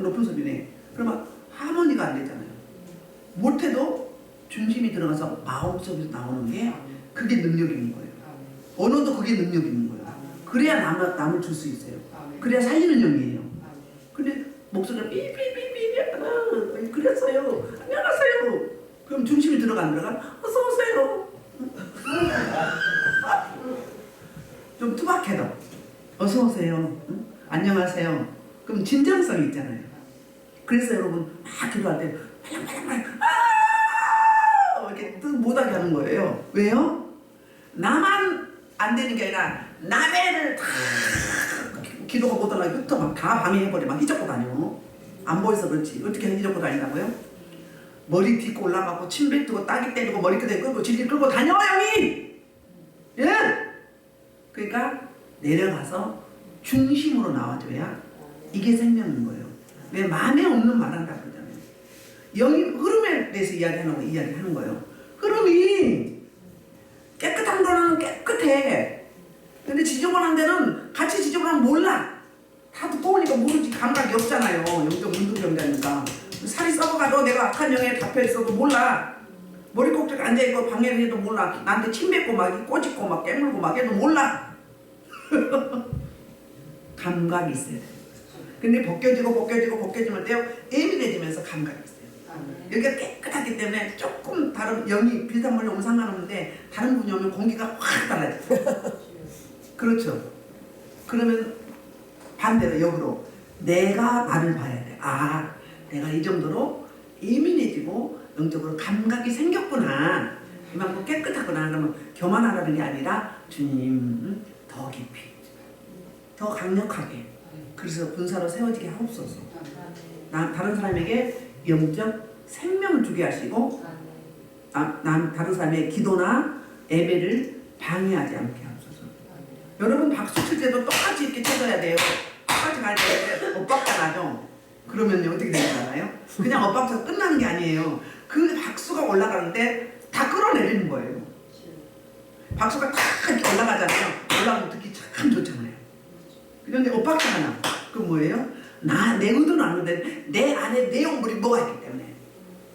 높은 소리네. 그러면 하모니가 안 되잖아요. 못해도 중심이 들어가서 마음속에서 나오는 게 그게 능력이 있는 거예요. 언어도 그게 능력이 있는 거예요. 그래야 남을 줄 수 있어요. 그래야 살리는 영이에요. 근데 목소리가 삐삐삐삐삐 그랬어요. 안녕하세요. 그럼 중심이 들어가 안 들어가? 어서 오세요. 좀 투박해도 어서 오세요. 응? 안녕하세요. 그럼 진정성이 있잖아요. 그래서 여러분 막 기도할 때 팔랑팔랑 이렇게 뜻 못하게 하는 거예요. 왜요? 나만 안 되는 게 아니라 남의를 다 기도가 못 하려고 흩어 막 다 방해해버려. 막 휘젓고 다녀. 안 보여서 그렇지. 어떻게 휘젓고 다닌다고요? 머리 딛고 올라가고 침 뱉고 따기 때리고 머리끄댕이 끌고 질질 끌고 다녀 여기! 예? 그러니까 내려가서 중심으로 나와줘야 이게 생명인 거예요. 왜 마음에 없는 말 한다고 그러잖아요. 영이 흐름에 대해서 이야기하는 거예요. 흐름이 깨끗한 거는 깨끗해. 근데 지저분한 데는 같이 지저분하면 몰라. 다 듣고 오니까 모르지. 감각이 없잖아요. 영적 문득병자니까. 살이 썩어가도 내가 악한 영에 잡혀있어도 몰라. 머리 꼭지가 앉아있고 방해를 해도 몰라. 나한테 침 뱉고 막 꼬집고 막 깨물고 막 해도 몰라. 감각이 있어야 돼요. 근데 벗겨지면 돼요. 예민해지면서 감각이 있어요. 여기가 깨끗하기 때문에 조금 다른 영이 비슷한 분이 오면 상관없는데 다른 분이 오면 공기가 확 달라져요. 그렇죠. 그러면 반대로 역으로 내가 나를 봐야 돼. 아, 내가 이 정도로 예민해지고 영적으로 감각이 생겼구나. 이만큼 깨끗하구나. 그러면 교만하라는 게 아니라 주님 더 깊이, 더 강력하게. 그래서 군사로 세워지게 하옵소서. 다른 사람에게 영적 생명을 주게 하시고 다른 사람의 기도나 예배를 방해하지 않게 하소서. 여러분 박수 칠 때도 똑같이 이렇게 쳐줘야 돼요. 똑같이 갈 때 엇박자 나죠. 그러면 어떻게 되는 줄 알아요? 그냥 엇박자 끝나는 게 아니에요. 그 박수가 올라가는데 다 끌어내리는 거예요. 박수가 탁 이렇게 올라가잖아요. 올라가면 듣기 참 좋잖아요. 그런데 엇박자가 나. 그건 뭐예요? 내 의도는 아는데 내 안에 내용물이 뭐가 있기 때문에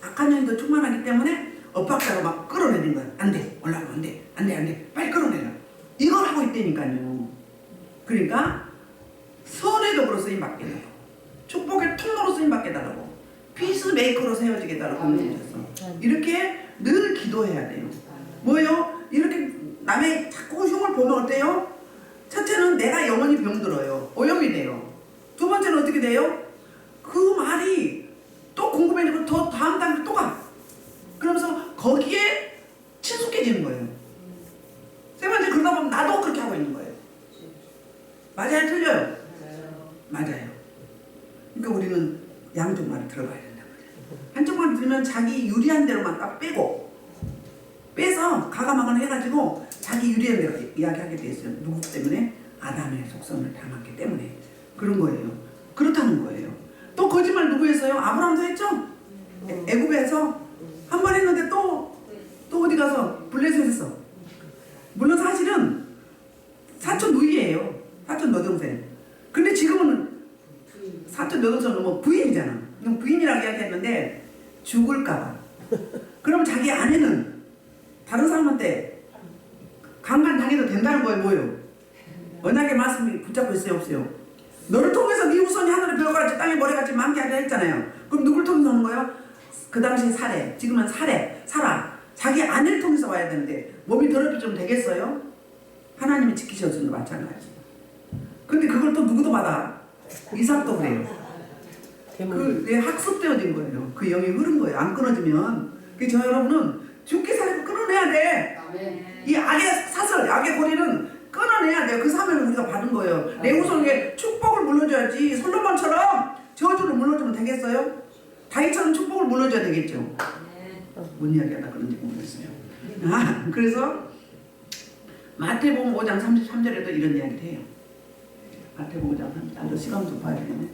악한 영도 충만하기 때문에 엇박자로 막 끌어내리는 거야. 안 돼. 올라가면 안 돼. 안 돼. 안 돼. 빨리 끌어내라. 이걸 하고 있다니까요. 그러니까 선의 도구로 쓰임받게 해달라고, 축복의 통로로 쓰임받게 해달라고, 피스메이커로 세워지게 해달라고 하셨어. 이렇게 늘 기도해야 돼요. 뭐예요? 이렇게 남의 자꾸 흉을 보면 어때요? 첫째는 내가 영원히 병들어요. 오염이 돼요. 두 번째는 어떻게 돼요? 그 말이 또 궁금해지고 더 다음 단계 또 가. 그러면서 거기에 친숙해지는 거예요. 세 번째, 그러다 보면 나도 그렇게 하고 있는 거예요. 맞아요? 틀려요? 맞아요. 그러니까 우리는 양쪽 말을 들어봐야 된단 말이에요. 한쪽 말 들으면 자기 유리한 대로만 딱 빼서 가감하거나 해가지고 자기 유리한 대로 이야기하게 돼 있어요. 누구 때문에? 아담의 속성을 닮았기 때문에 그런 거예요. 그렇다는 거예요. 또 거짓말 누구 했어요? 아브라함도 했죠? 애굽에서 한 번 했는데 또 어디 가서 블레셋 했어. 물론 사실은 사촌 누이예요. 사촌 여동생. 근데 지금은 사촌 여동생은 뭐 부인이잖아. 부인이라고 이야기했는데 죽을까봐. 그럼 자기 아내는 다른 사람한테 강간당해도 된다는 거예요. 뭐예요? 언약의 말씀이 붙잡고 있어요? 없어요? 너를 통해서 네 후손이 하늘의 별같이 땅에 머리같이 많게 하려 했잖아요. 그럼 누굴 통해서 오는 거예요? 그 당시 사례, 지금은 사라. 자기 아내를 통해서 와야 되는데 몸이 더럽히면 되겠어요? 하나님이 지키셔주는 거 마찬가지. 근데 그걸 또 누구도 받아? 이삭도 그래요. 그 학습되어진 거예요. 그 영이 흐른 거예요. 안 끊어지면. 그래서 저 여러분은 죽기 살고 끊어내야 돼. 이 악의 사슬, 악의 고리는 끊어내야 돼요. 그 사명을 우리가 받은 거예요. 내 후손에게 축복을 물려줘야지. 솔로몬처럼 저주를 물려주면 되겠어요? 다윗처럼 축복을 물려줘야 되겠죠. 뭔 이야기하다 그런지 모르겠어요. 그래서 마태복음 5장 33절에도 이런 이야기를 해요. 마태복음 5장 33절. 시간 좀 봐야 되겠네.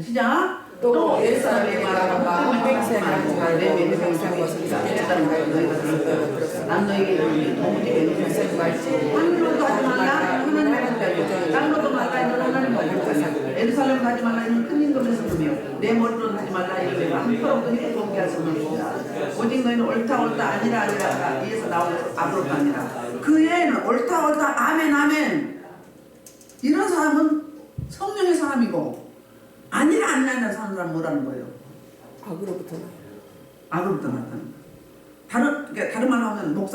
시작.
또 예루살렘에 말하노라 행세하지만 내 백성 것을 깨달은 너희가 들었다.
난 너에게 도무지
백성 말지
땅으로도 하지 말라. 하나님 땅으로도 말라. 이는 하나님 말고 예루살렘 가지 말라. 이는 큰 임금의 성금이요 내 머리로는 하지 말라. 이는 한퍼로도 힘을 돕게 할 성금이다. 오직 너희는 옳다 아니라 이에서 나온 아무것도 아니라. 그 애는 옳다 아멘 이런 사람은 성령의 사람이고 아니라 사는 사람 뭐라는 거예요?
악으로부터
나타나는 그러니까 다른 말로 하면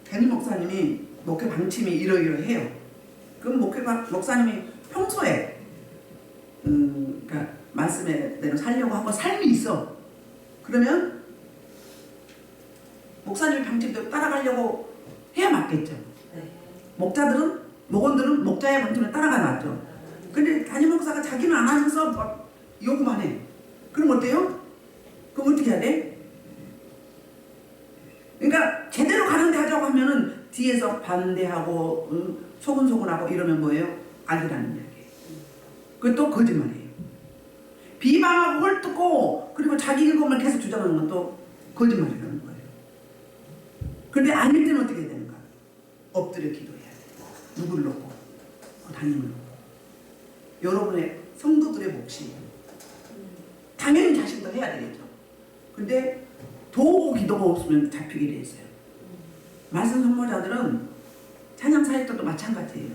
담임 목사님이 목회 방침이 이러이러해요. 그럼 목사님이 평소에 그러니까 말씀대로 살려고 하고 삶이 있어. 그러면 목사님의 방침대로 따라가려고 해야 맞겠죠. 목원들은 목자의 방침을 따라가 놨죠. 근데 담임 목사가 자기는 안 하면서 막 요구만 해. 그럼 어때요? 그럼 어떻게 해야 돼? 그러니까 제대로 가는데 하자고 하면은 뒤에서 반대하고 소근소근하고 이러면 뭐예요? 악이라는 이야기예요. 그것도 거짓말이에요. 비방하고 헐뜯고 그리고 자기 의견만 계속 주장하는 건 또 거짓말이라는 거예요. 그런데 아닐 때는 어떻게 되는가? 엎드려 기도해야 돼요. 누구를 놓고? 담임을 놓고. 여러분의 성도들의 몫이 당연히 자신도 해야 되겠죠. 근데 도구 기도가 없으면 잡히게 돼 있어요. 말씀 선포자들은 찬양 사역자도 마찬가지예요.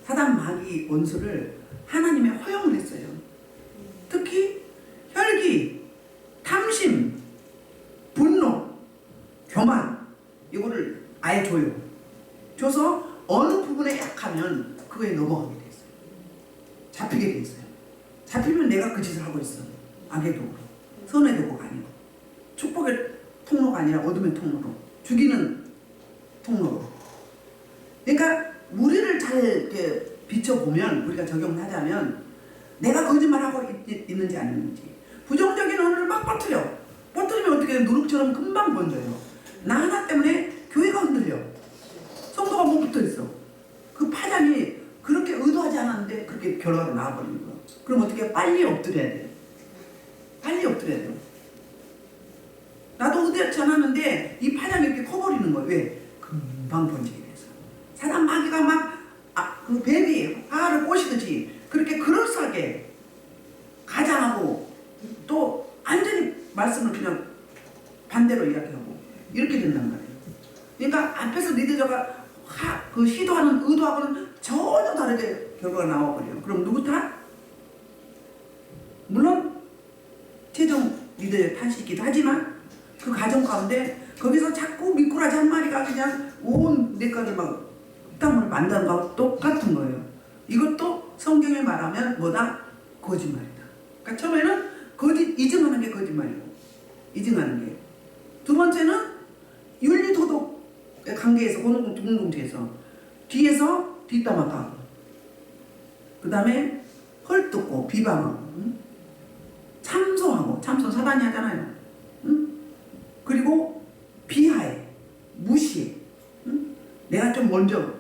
사단 마귀 원수를 하나님의 허용을 했어요. 특히 혈기, 탐심, 분노, 교만 이거를 아예 줘서 어느 부분에 약하면 그거에 넘어가게 돼 있어요. 잡히게 돼 있어요. 잡히면 내가 그 짓을 하고 있어. 악의 도구로. 선의 도구가 아니고. 축복의 통로가 아니라 어둠의 통로로. 죽이는 통로로. 그러니까 우리를 잘 이렇게 비춰보면 우리가 적용을 하자면 내가 거짓말하고 있는지 아닌지 부정적인 언어를 막 퍼뜨리면 어떻게 돼? 누룩처럼 금방 번져요. 나 하나 때문에 교회가 흔들려. 성도가 못 붙어있어. 그 파장이 그렇게 의도하지 않았는데 그렇게 결과로 나와버리는 거야. 그럼 어떻게 빨리 엎드려야 돼. 빨리 엎드려야 돼. 나도 의도치 않았는데 이 파장이 이렇게 커버리는 거야. 왜? 금방 번지게 돼서. 사단 마귀가 막 그 뱀이 화를 꼬시듯이 그렇게 그럴싸하게 가장하고 또 완전히 말씀을 그냥 반대로 이야기하고 이렇게 된단 말이에요. 그러니까 앞에서 리더자가 그 시도하는 의도하고는 전혀 다르게 결과가 나와버려요. 그럼 누구 탓? 물론 최종 리더의 탓이기도 하지만 그 과정 가운데 거기서 자꾸 미꾸라지 한 마리가 그냥 온 내과를 막 흙탕물을 만드는 거하고 똑같은 거예요. 이것도 성경에 말하면 뭐다? 거짓말이다. 그러니까 처음에는 이증하는 게 거짓말이고 이증하는 게. 두 번째는 윤리도덕의 관계에서 공동체에서 뒤에서 뒷담화하고 그 다음에 헐뜯고 비방하고 참소하고 참소 사단이 하잖아요. 그리고 비하해 무시해. 내가 좀 먼저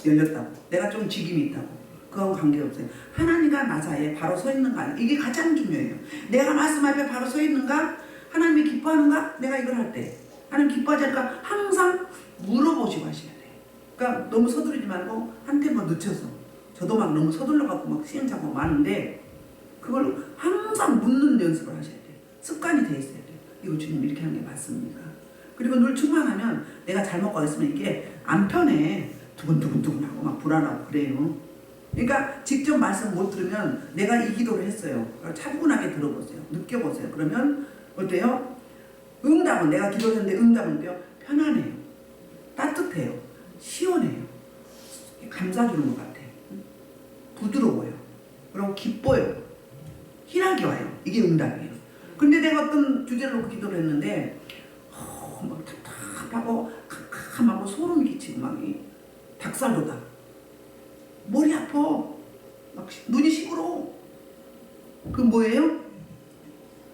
열렸다고 내가 좀 직임이 있다고 그거하고 관계없어요. 하나님과 나 사이에 바로 서 있는가 이게 가장 중요해요. 내가 말씀 앞에 바로 서 있는가 하나님이 기뻐하는가 내가 이걸 할 때 하나님 기뻐하지 않을까 항상 물어보시고 하셔야 돼요. 그러니까 너무 서두르지 말고 한 템포 늦춰서 저도 막 너무 서둘러갖고 막 시행착오가 많은데 그걸 항상 묻는 연습을 하셔야 돼요. 습관이 돼 있어야 돼요. 이거 주님 이렇게 하는 게 맞습니까? 그리고 늘 충만하면 내가 잘못 가겠으면 이게 안 편해. 두근두근두근하고 막 불안하고 그래요. 그러니까 직접 말씀 못 들으면 내가 이 기도를 했어요. 차분하게 들어보세요. 느껴보세요. 그러면 어때요? 응답은 내가 기도했는데 응답은 어때요? 편안해요. 따뜻해요. 시원해요. 감싸주는 것 같아요. 부드러워요. 그리고 기뻐요. 희락이 와요. 이게 응답이에요. 근데 내가 어떤 주제를 놓고 기도를 했는데 막 답답하고 캄캄하고 소름이 끼치고 막 닭살돋아. 머리 아파. 막 눈이 시끄러워. 그 뭐예요?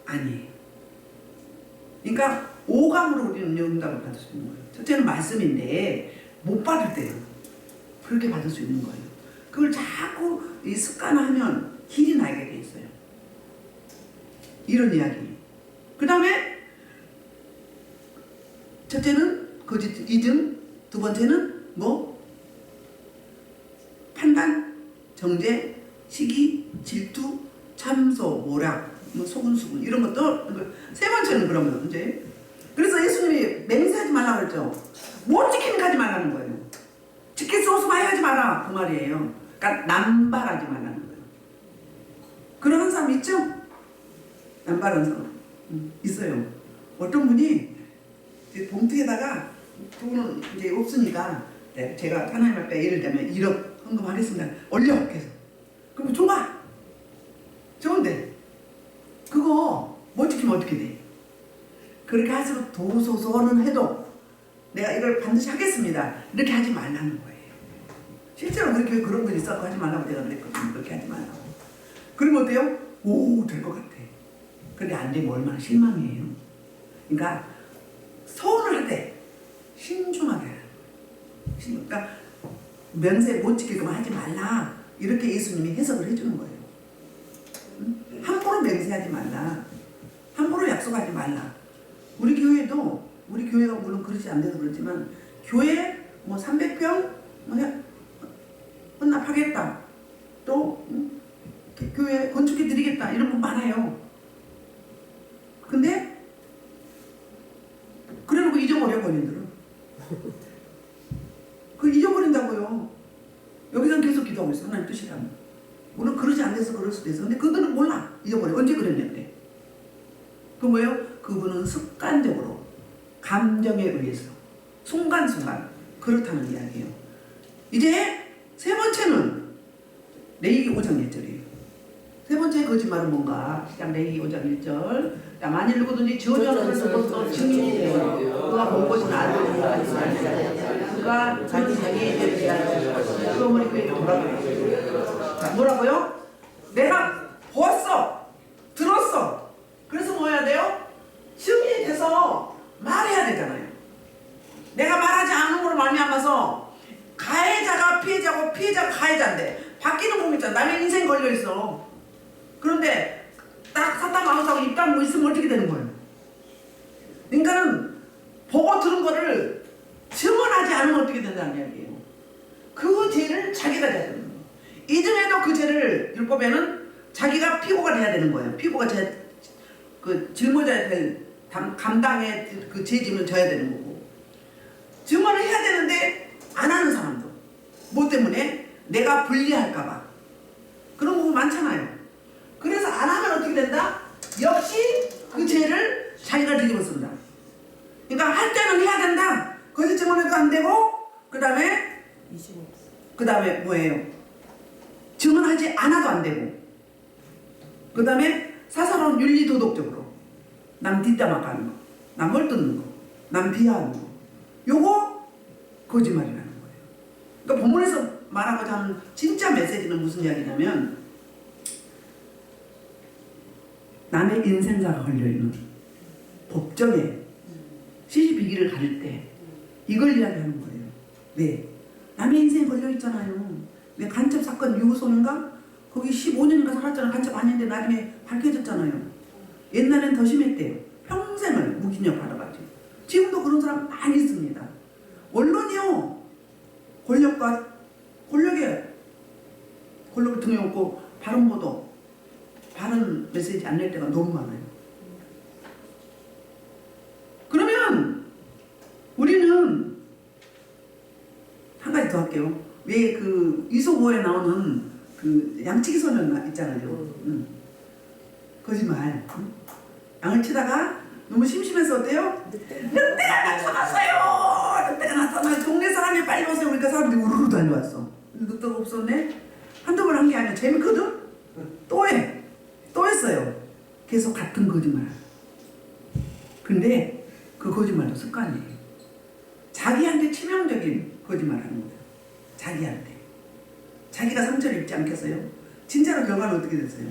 아니에요. 그러니까 오감으로 우리는 응답을 받을 수 있는 거예요. 첫째는 말씀인데 못 받을 때는 그렇게 받을 수 있는 거예요. 그걸 자꾸 이 습관화하면 길이 나게 돼 있어요. 이런 이야기. 그 다음에 첫째는 거짓 이증, 두 번째는 뭐? 판단, 정죄, 시기, 질투, 참소, 모략, 뭐 소근수근 이런 것도. 세 번째는 그러면 이제 그래서 예수님이 맹세하지 말라고 그랬죠. 못 지키는 하지 말라는 거예요. 지킬 수 없으면 하지 마라 그 말이에요. 그러니까 남발하지 말라는 거예요. 그런 사람 있죠? 남발하는 사람 있어요. 어떤 분이 봉투에다가 그분은 이제 없으니까 제가 하나님 앞에 예를 들면 1억 헌금하겠습니다. 올려 계속. 그럼 좋아. 좋은데 그거 못 지키면 어떻게 돼? 그렇게 할수록 도소서는 해도 내가 이걸 반드시 하겠습니다. 이렇게 하지 말라는 거예요. 실제로 우리 교회 그런 분 있었고 하지 말라고 내가 그랬거든요. 그렇게 하지 말라고. 그러면 어때요? 오, 될 것 같아. 그게 안 되면 얼마나 실망이에요. 그러니까 서운을 할 때 신중하게 해요. 그러니까 명세 못 지킬 거면 하지 말라. 이렇게 예수님이 해석을 해주는 거예요. 함부로 맹세하지 말라. 함부로 약속하지 말라. 우리 교회도 우리 교회가 물론 그렇지 않아서 그렇지만 교회 뭐 300평 헌납하겠다. 또 교회 건축해 드리겠다. 이런 분 많아요. 근데 그래놓고 잊어버려 본인들은. 그걸 잊어버린다고요. 여기서는 계속 기도하고 있어. 하나님 뜻이라면. 물론 그러지 않아서 그럴 수도 있어. 근데 그들은 몰라. 잊어버려. 언제 그랬는데. 그 뭐예요? 그분은 습관적으로 감정에 의해서 순간순간 그렇다는 이야기예요. 이제 세 번째는 레위기 5장 1절이에요. 세 번째 거짓말은 뭔가? 시작 레위기 5장 1절. 만일 누구든지 저주하는 증인이 되어 그가 본 것은 알고 그가 자기 자기에 대해 그 어머니 그에게 돌아가요. 뭐라고요? 내가 보았어, 들었어, 그래서 뭐 해야 돼요? 증인이 돼서 말해야 되잖아요. 내가 말하지 않은 걸로 말미암아서 가해자가 피해자고 피해자가 가해자인데 바뀌는 몸 있잖아. 남의 인생 걸려있어. 그런데 딱 사탄 마음속에 입 다물고 있으면 어떻게 되는 거예요? 그러니까는 보고 들은 거를 증언하지 않으면 어떻게 된다는 이야기예요. 그 죄를 자기가 져야 되는 거예요. 이중에도 그 죄를 율법에는 자기가 피고가 돼야 되는 거예요. 피고가 짊어져야 될 감당의 그 죄짐을 져야 되는 거고, 증언을 해야 되는데 안 하는 사람도 뭐 때문에? 내가 불리할까봐. 그런 거 많잖아요. 그래서 안 하면 어떻게 된다? 역시 그 죄를 자기가 뒤집어 쓴다. 그러니까 할 때는 해야 된다. 거짓 증언해도 안 되고, 그 다음에 뭐예요? 증언하지 않아도 안 되고, 그 다음에 사사로운 윤리 도덕적으로 남 뒷담화하는 거, 남 얼뜯는 거, 남 비하하는 거, 요거 거짓말이라는 거예요. 그러니까 본문에서 말하고자 하는 진짜 메시지는 무슨 이야기냐면, 남의 인생사가 걸려있는 법정에 시시비기를 가릴 때 이걸 이야기하는 거예요. 왜? 남의 인생에 걸려있잖아요. 왜 간첩 사건 유후소인가? 거기 15년인가 살았잖아요. 간첩 아닌데 나중에 밝혀졌잖아요. 옛날엔 더 심했대요. 평생을 무기징역 받아가지고. 지금도 그런 사람 많이 있습니다. 언론이요, 권력을 등에 업고 바른 보도, 바른 메시지 안 낼 때가 너무 많아요. 그러면 우리는 한 가지 더 할게요. 왜 그 이소고에 나오는 그 양치기 소년 있잖아요. 거짓말. 양을 치다가 너무 심심해서 어때요? 늑대가 나타났어요. 늑대가 나타나. 동네 사람이 빨리 오세요. 그러니까 사람들이 우르르 달려왔어. 늑대가 없었네. 한두 번 한 게 아니야. 재밌거든? 또 해. 또 했어요. 계속 같은 거짓말. 근데 그 거짓말도 습관이에요. 자기한테 치명적인 거짓말 하는 거예요. 자기한테. 자기가 상처를 입지 않겠어요? 진짜로 결과는 어떻게 됐어요?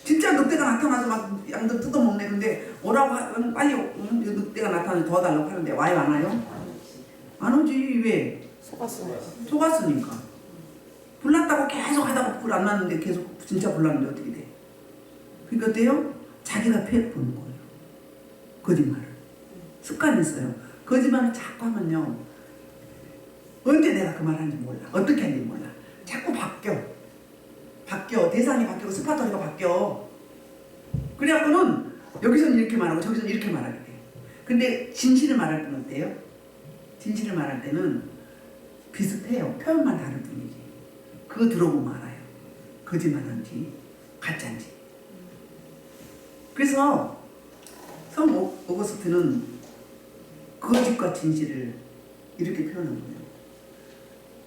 진짜 늑대가 나타나서 막 양들 뜯어먹네. 근데 오라고 하면 빨리 늑대가 나타나서 도와달라고 하는데 와요, 안 와요? 안 오지. 왜? 속았으니까. 불났다고 계속 하다가 불 안 났는데 계속 진짜 불났는데 어떻게 돼? 그러니까 어때요? 자기가 피해 보는 거예요. 거짓말을. 습관이 있어요. 거짓말을 자꾸 하면요, 언제 내가 그 말 하는지 몰라. 어떻게 하는지 몰라. 자꾸 바뀌어. 대상이 바뀌고 스파터리가 바뀌어. 그래갖고는 여기서는 이렇게 말하고 저기서는 이렇게 말하게 돼요. 근데 진실을 말할 때는 어때요? 진실을 말할 때는 비슷해요. 표현만 다를 뿐이지. 그거 들어보면 알아요. 거짓말한지 가짜인지. 그래서 성 오거스트는 거짓과 진실을 이렇게 표현한 거예요.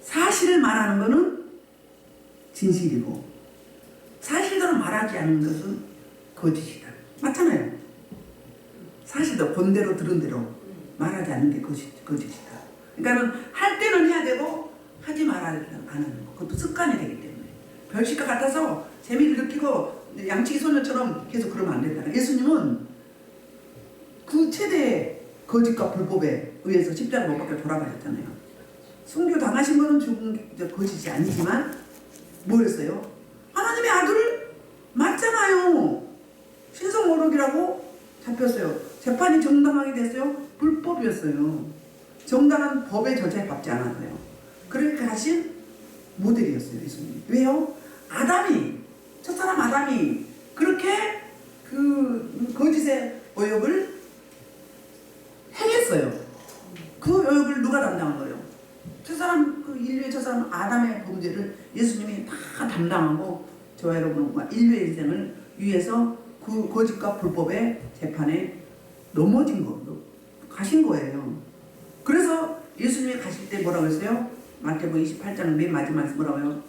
사실을 말하는 것은 진실이고 사실대로 말하지 않는 것은 거짓이다. 맞잖아요. 사실도 본대로 들은 대로 말하지 않는 게 거짓이다. 그러니까는 할 때는 해야 되고 하지 말아야 안 하는 거. 그것도 습관이 되기 때문에. 별식과 같아서 재미를 느끼고 양치기 소녀처럼 계속 그러면 안 된다. 예수님은 그 최대의 거짓과 불법에 의해서 십자가 못 박혀 돌아가셨잖아요. 순교 당하신 거는 죽은 거짓이 아니지만 뭐였어요? 하나님의 아들 맞잖아요. 신성모독이라고 잡혔어요. 재판이 정당하게 됐어요. 불법이었어요. 정당한 법의 절차에 밟지 않았어요. 그렇게 하신 모델이었어요, 예수님. 왜요? 첫사람 아담이 그렇게 그 거짓의 오역을 행했어요. 그 오역을 누가 담당한 거예요? 인류의 첫사람 아담의 범죄를 예수님이 다 담당하고 저와 여러분과 인류의 인생을 위해서 그 거짓과 불법의 재판에 가신 거예요. 그래서 예수님이 가실 때 뭐라고 했어요? 마태복음 28장 맨 마지막에서 뭐라고 해요?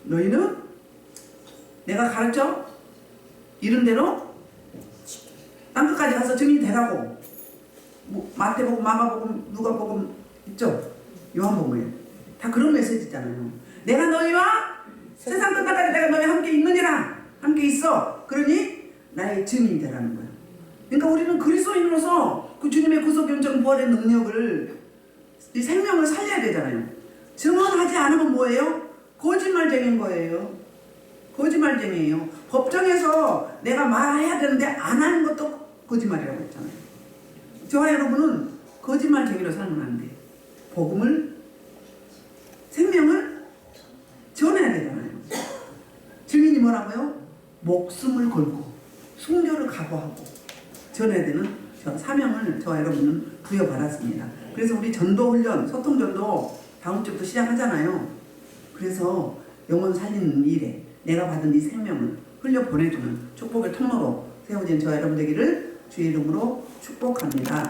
너희는 내가 가르쳐 이른 대로 땅끝까지 가서 증인되라고. 마태복음, 마가복음, 누가복음 있죠? 요한복음에 다 그런 메시지잖아요. 내가 너희와 세상 끝날까지 내가 너희와 함께 있느니라. 함께 있어. 그러니 나의 증인이 되라는 거예요. 그러니까 우리는 그리스도인으로서 그 주님의 구속 연정 부활의 능력을 이 생명을 살려야 되잖아요. 증언하지 않으면 뭐예요? 거짓말쟁인 거예요. 거짓말쟁이에요. 법정에서 내가 말해야 되는데 안 하는 것도 거짓말이라고 했잖아요. 저와 여러분은 거짓말쟁이로 살면 안 돼. 복음을, 생명을 전해야 되잖아요. 증인이 뭐라고요? 목숨을 걸고 순교를 각오하고 전해야 되는 저 사명을 저와 여러분은 부여받았습니다. 그래서 우리 전도훈련, 소통전도 다음 주부터 시작하잖아요. 그래서 영혼 살리는 일에 내가 받은 이 생명을 흘려보내주는 축복의 통로로 세워진 저와 여러분 되기를 주의 이름으로 축복합니다.